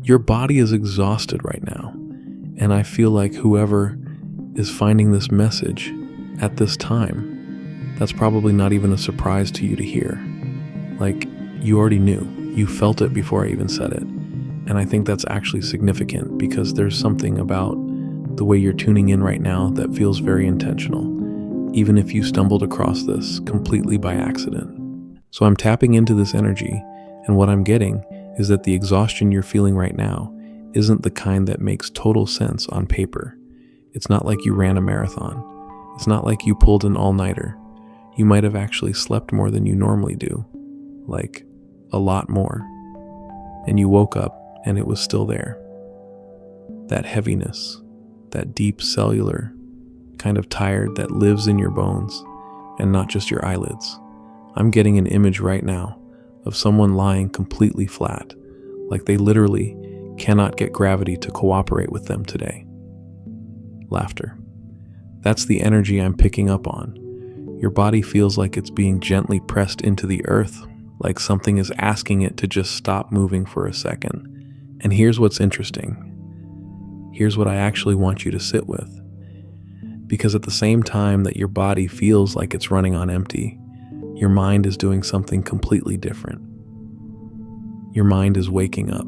Your body is exhausted right now, and I feel like whoever is finding this message at this time, that's probably not even a surprise to you to hear. Like, you already knew. You felt it before I even said it. And I think that's actually significant because there's something about the way you're tuning in right now that feels very intentional, even if you stumbled across this completely by accident. So I'm tapping into this energy, and what I'm getting is that the exhaustion you're feeling right now isn't the kind that makes total sense on paper. It's not like you ran a marathon. It's not like you pulled an all-nighter. You might have actually slept more than you normally do, like a lot more. And you woke up and it was still there. That heaviness, that deep cellular kind of tired that lives in your bones and not just your eyelids. I'm getting an image right now of someone lying completely flat, like they literally cannot get gravity to cooperate with them today. Laughter. That's the energy I'm picking up on. Your body feels like it's being gently pressed into the earth, like something is asking it to just stop moving for a second. And here's what's interesting. Here's what I actually want you to sit with. Because at the same time that your body feels like it's running on empty, your mind is doing something completely different. Your mind is waking up.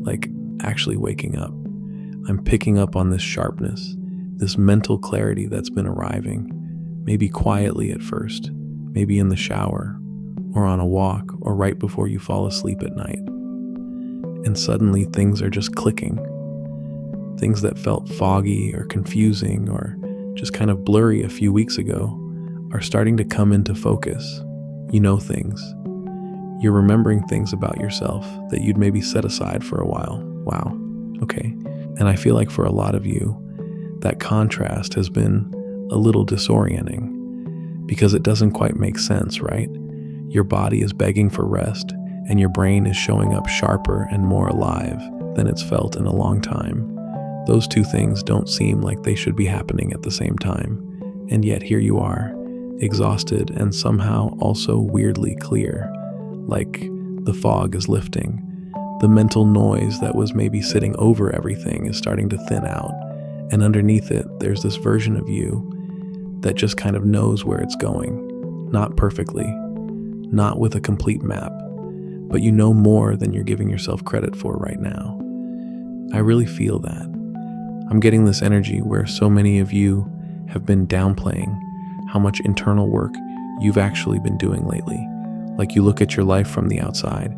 Like, actually waking up. I'm picking up on this sharpness, this mental clarity that's been arriving, maybe quietly at first, maybe in the shower, or on a walk, or right before you fall asleep at night. And suddenly things are just clicking. Things that felt foggy or confusing or just kind of blurry a few weeks ago are starting to come into focus. You know things. You're remembering things about yourself that you'd maybe set aside for a while. Wow. Okay. And I feel like for a lot of you, that contrast has been a little disorienting because it doesn't quite make sense, right? Your body is begging for rest, and your brain is showing up sharper and more alive than it's felt in a long time. Those two things don't seem like they should be happening at the same time, and yet here you are, exhausted and somehow also weirdly clear, like the fog is lifting. The mental noise that was maybe sitting over everything is starting to thin out, and underneath it, there's this version of you that just kind of knows where it's going, not perfectly, not with a complete map, but you know more than you're giving yourself credit for right now. I really feel that. I'm getting this energy where so many of you have been downplaying how much internal work you've actually been doing lately. Like you look at your life from the outside,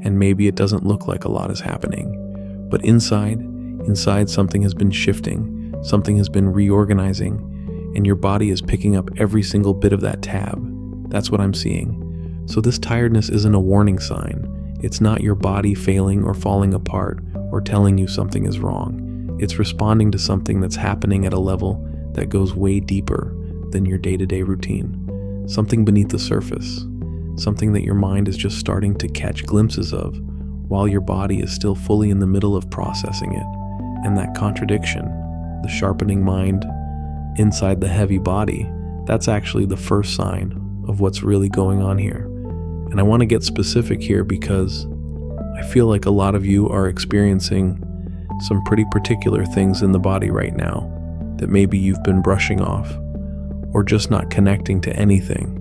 and maybe it doesn't look like a lot is happening, but inside something has been shifting, something has been reorganizing, and your body is picking up every single bit of that tab. That's what I'm seeing. So this tiredness isn't a warning sign. It's not your body failing or falling apart or telling you something is wrong. It's responding to something that's happening at a level that goes way deeper than your day-to-day routine. Something beneath the surface. Something that your mind is just starting to catch glimpses of while your body is still fully in the middle of processing it. And that contradiction, the sharpening mind inside the heavy body, that's actually the first sign of what's really going on here. And I want to get specific here because I feel like a lot of you are experiencing some pretty particular things in the body right now that maybe you've been brushing off or just not connecting to anything.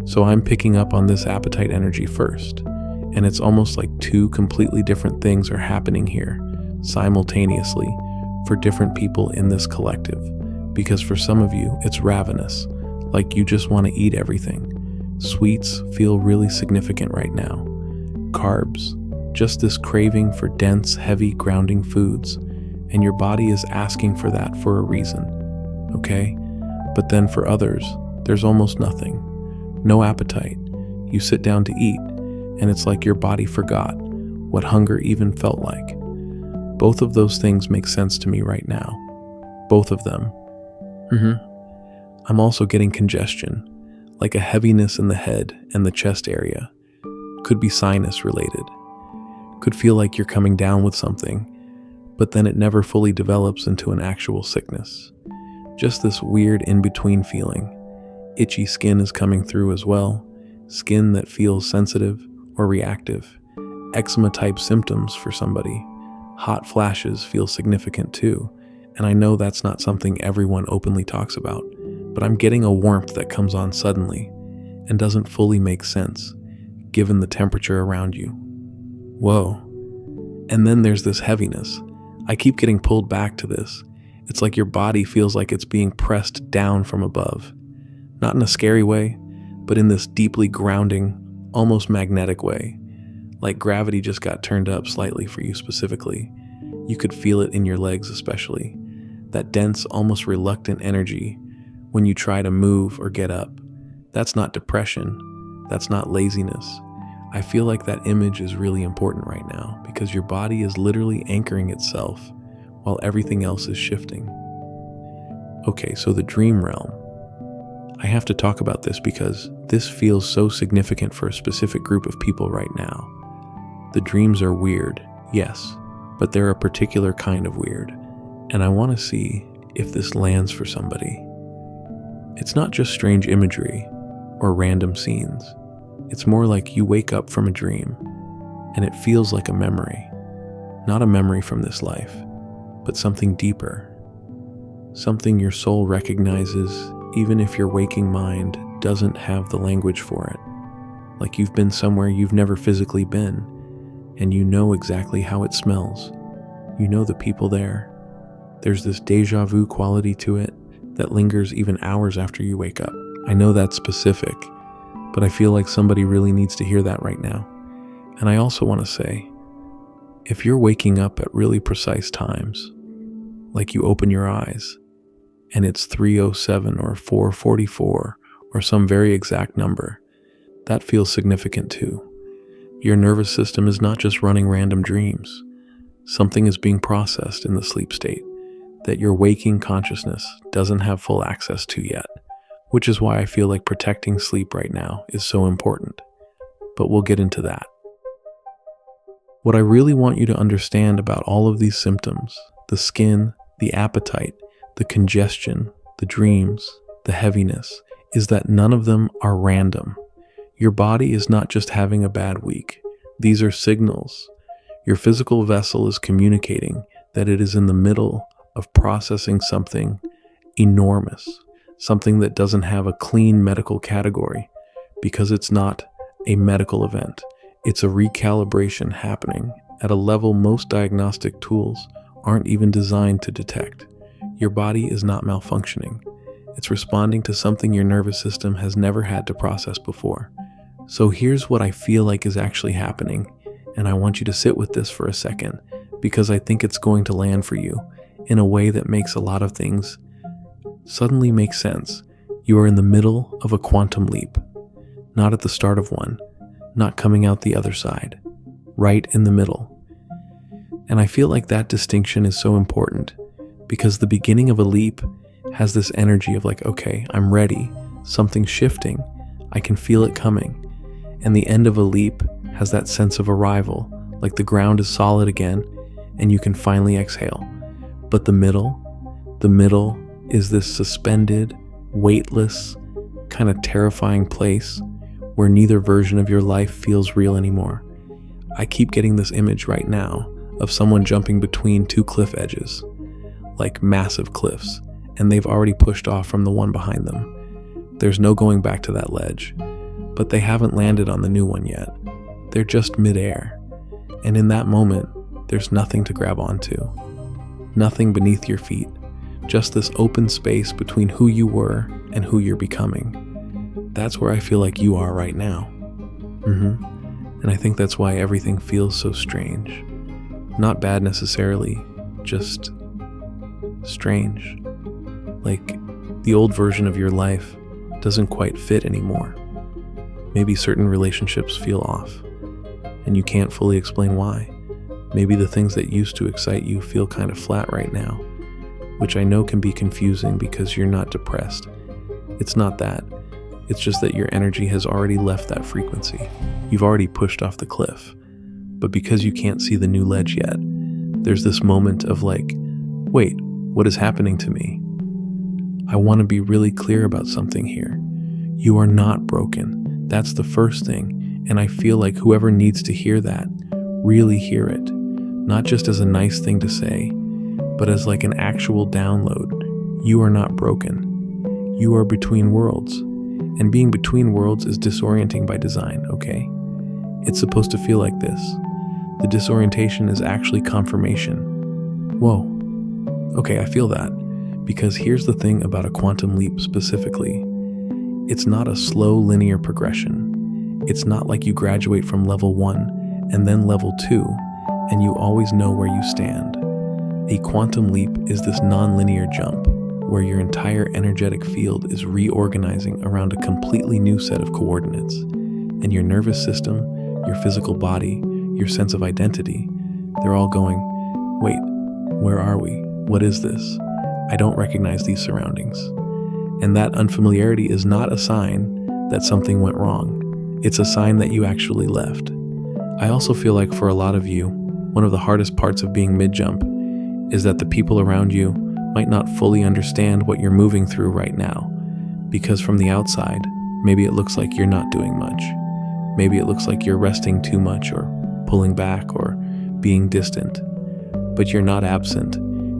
So I'm picking up on this appetite energy first, and it's almost like two completely different things are happening here simultaneously for different people in this collective. Because for some of you, it's ravenous, like you just want to eat everything. Sweets feel really significant right now. Carbs, just this craving for dense, heavy, grounding foods, and your body is asking for that for a reason, okay? But then for others, there's almost nothing. No appetite. You sit down to eat, and it's like your body forgot what hunger even felt like. Both of those things make sense to me right now. Both of them. I'm also getting congestion, like a heaviness in the head and the chest area. Could be sinus related. Could feel like you're coming down with something, but then it never fully develops into an actual sickness. Just this weird in-between feeling. Itchy skin is coming through as well, skin that feels sensitive or reactive, eczema type symptoms for somebody. Hot flashes feel significant too, and I know that's not something everyone openly talks about, but I'm getting a warmth that comes on suddenly and doesn't fully make sense given the temperature around you. Whoa. And then there's this heaviness. I keep getting pulled back to this. It's like your body feels like it's being pressed down from above. Not in a scary way, but in this deeply grounding, almost magnetic way. Like gravity just got turned up slightly for you specifically. You could feel it in your legs especially. That dense, almost reluctant energy when you try to move or get up. That's not depression. That's not laziness. I feel like that image is really important right now because your body is literally anchoring itself while everything else is shifting. Okay, so the dream realm. I have to talk about this because this feels so significant for a specific group of people right now. The dreams are weird, yes, but they're a particular kind of weird, and I want to see if this lands for somebody. It's not just strange imagery or random scenes. It's more like you wake up from a dream, and it feels like a memory. Not a memory from this life, but something deeper. Something your soul recognizes even if your waking mind doesn't have the language for it. Like you've been somewhere you've never physically been, and you know exactly how it smells. You know the people there. There's this deja vu quality to it that lingers even hours after you wake up. I know that's specific, but I feel like somebody really needs to hear that right now. And I also want to say, if you're waking up at really precise times, like you open your eyes, and it's 3:07 or 4:44 or some very exact number, that feels significant too. Your nervous system is not just running random dreams. Something is being processed in the sleep state that your waking consciousness doesn't have full access to yet, which is why I feel like protecting sleep right now is so important. But we'll get into that. What I really want you to understand about all of these symptoms, the skin, the appetite, the congestion, the dreams, the heaviness, is that none of them are random. Your body is not just having a bad week. These are signals. Your physical vessel is communicating that it is in the middle of processing something enormous, something that doesn't have a clean medical category because it's not a medical event. It's a recalibration happening at a level most diagnostic tools aren't even designed to detect. Your body is not malfunctioning. It's responding to something your nervous system has never had to process before. So here's what I feel like is actually happening, and I want you to sit with this for a second because I think it's going to land for you in a way that makes a lot of things suddenly make sense. You are in the middle of a quantum leap, not at the start of one, not coming out the other side, right in the middle. And I feel like that distinction is so important because the beginning of a leap has this energy of like, okay, I'm ready, something's shifting, I can feel it coming. And the end of a leap has that sense of arrival, like the ground is solid again and you can finally exhale. But the middle is this suspended, weightless, kind of terrifying place where neither version of your life feels real anymore. I keep getting this image right now of someone jumping between two cliff edges, like massive cliffs, and they've already pushed off from the one behind them. There's no going back to that ledge, but they haven't landed on the new one yet. They're just midair, and in that moment, there's nothing to grab onto. Nothing beneath your feet, just this open space between who you were and who you're becoming. That's where I feel like you are right now. And I think that's why everything feels so strange. Not bad necessarily, just strange. Like the old version of your life doesn't quite fit anymore. Maybe certain relationships feel off, and you can't fully explain why. Maybe the things that used to excite you feel kind of flat right now, which I know can be confusing because you're not depressed. It's not that. It's just that your energy has already left that frequency. You've already pushed off the cliff. But because you can't see the new ledge yet, there's this moment of like, wait, what is happening to me? I want to be really clear about something here. You are not broken. That's the first thing. And I feel like whoever needs to hear that really hear it, not just as a nice thing to say, but as like an actual download. You are not broken. You are between worlds. And being between worlds is disorienting by design, okay? It's supposed to feel like this. The disorientation is actually confirmation. Whoa. Okay, I feel that. Because here's the thing about a quantum leap specifically. It's not a slow linear progression. It's not like you graduate from level 1 and then level 2, and you always know where you stand. A quantum leap is this non-linear jump where your entire energetic field is reorganizing around a completely new set of coordinates, and your nervous system, your physical body, your sense of identity, they're all going, wait, where are we? What is this? I don't recognize these surroundings. And that unfamiliarity is not a sign that something went wrong. It's a sign that you actually left. I also feel like for a lot of you, one of the hardest parts of being mid-jump is that the people around you might not fully understand what you're moving through right now, because from the outside, maybe it looks like you're not doing much. Maybe it looks like you're resting too much or pulling back or being distant. But you're not absent.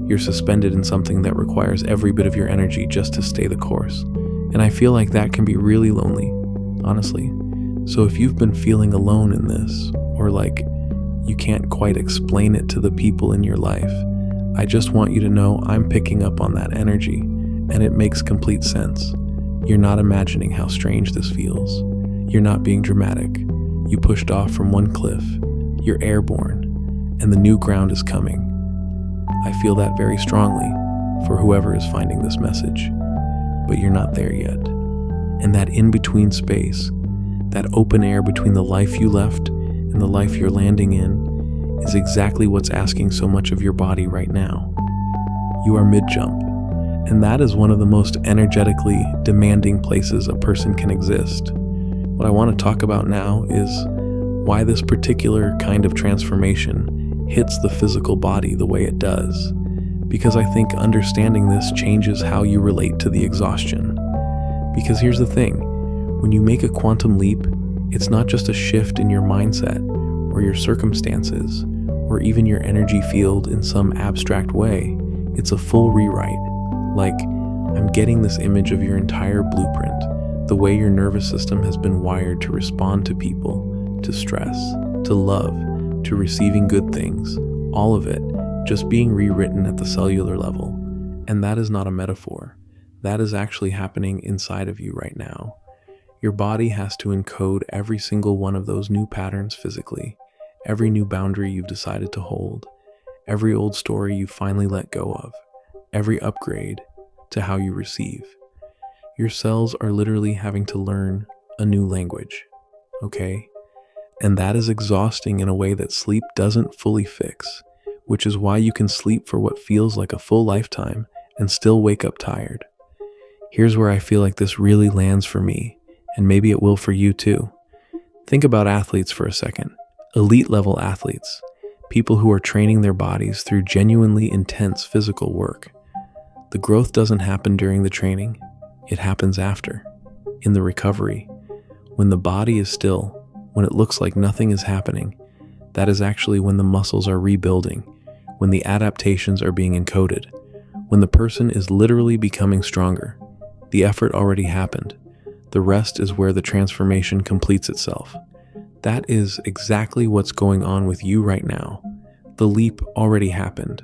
You're suspended in something that requires every bit of your energy just to stay the course. And I feel like that can be really lonely, honestly. So if you've been feeling alone in this, or like you can't quite explain it to the people in your life, I just want you to know I'm picking up on that energy, and it makes complete sense. You're not imagining how strange this feels. You're not being dramatic. You pushed off from one cliff. You're airborne, and the new ground is coming. I feel that very strongly for whoever is finding this message, but you're not there yet. And that in-between space, that open air between the life you left and the life you're landing in, is exactly what's asking so much of your body right now. You are mid-jump, and that is one of the most energetically demanding places a person can exist. What I want to talk about now is why this particular kind of transformation hits the physical body the way it does, because I think understanding this changes how you relate to the exhaustion. Because here's the thing, when you make a quantum leap, it's not just a shift in your mindset or your circumstances or even your energy field in some abstract way. It's a full rewrite. Like, I'm getting this image of your entire blueprint, the way your nervous system has been wired to respond to people, to stress, to love, to receiving good things, all of it just being rewritten at the cellular level. And that is not a metaphor. That is actually happening inside of you right now. Your body has to encode every single one of those new patterns physically, every new boundary you've decided to hold, every old story you finally let go of, every upgrade to how you receive. Your cells are literally having to learn a new language, okay? And that is exhausting in a way that sleep doesn't fully fix, which is why you can sleep for what feels like a full lifetime and still wake up tired. Here's where I feel like this really lands for me, and maybe it will for you too. Think about athletes for a second. Elite level athletes, people who are training their bodies through genuinely intense physical work. The growth doesn't happen during the training, it happens after, in the recovery. When the body is still, when it looks like nothing is happening, that is actually when the muscles are rebuilding, when the adaptations are being encoded, when the person is literally becoming stronger. The effort already happened. The rest is where the transformation completes itself. That is exactly what's going on with you right now. The leap already happened.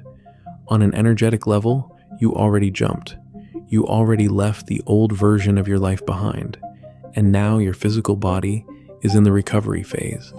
On an energetic level, you already jumped. You already left the old version of your life behind. And now your physical body is in the recovery phase.